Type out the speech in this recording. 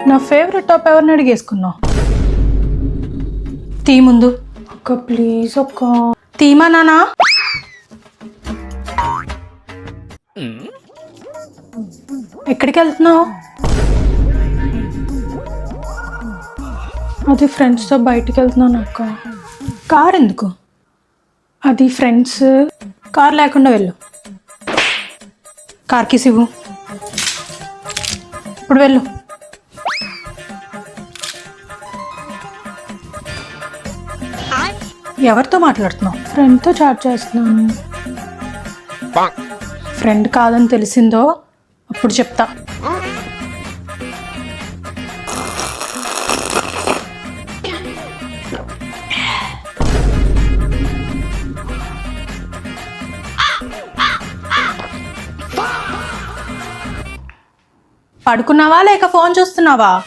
నా favourite top ఎవరిని అడిగేసుకున్నావు? తీ ముందు. అక్క ప్లీజ్ అక్క. తీమా నానా. ఎక్కడికి వెళ్తున్నావు? అది ఫ్రెండ్స్తో బయటికి వెళ్తున్నాను అక్క. కార్ ఎందుకు? అది ఫ్రెండ్స్. కార్ లేకుండా వెళ్ళు. కార్కి ఇవ్వు. ఇప్పుడు వెళ్ళు. ఎవరితో మాట్లాడుతున్నావు? ఫ్రెండ్తో చాట్ చేస్తున్నాను. ఫ్రెండ్ కాదని తెలిసిందో అప్పుడు చెప్తా. పడుకున్నావా లేక ఫోన్ చూస్తున్నావా?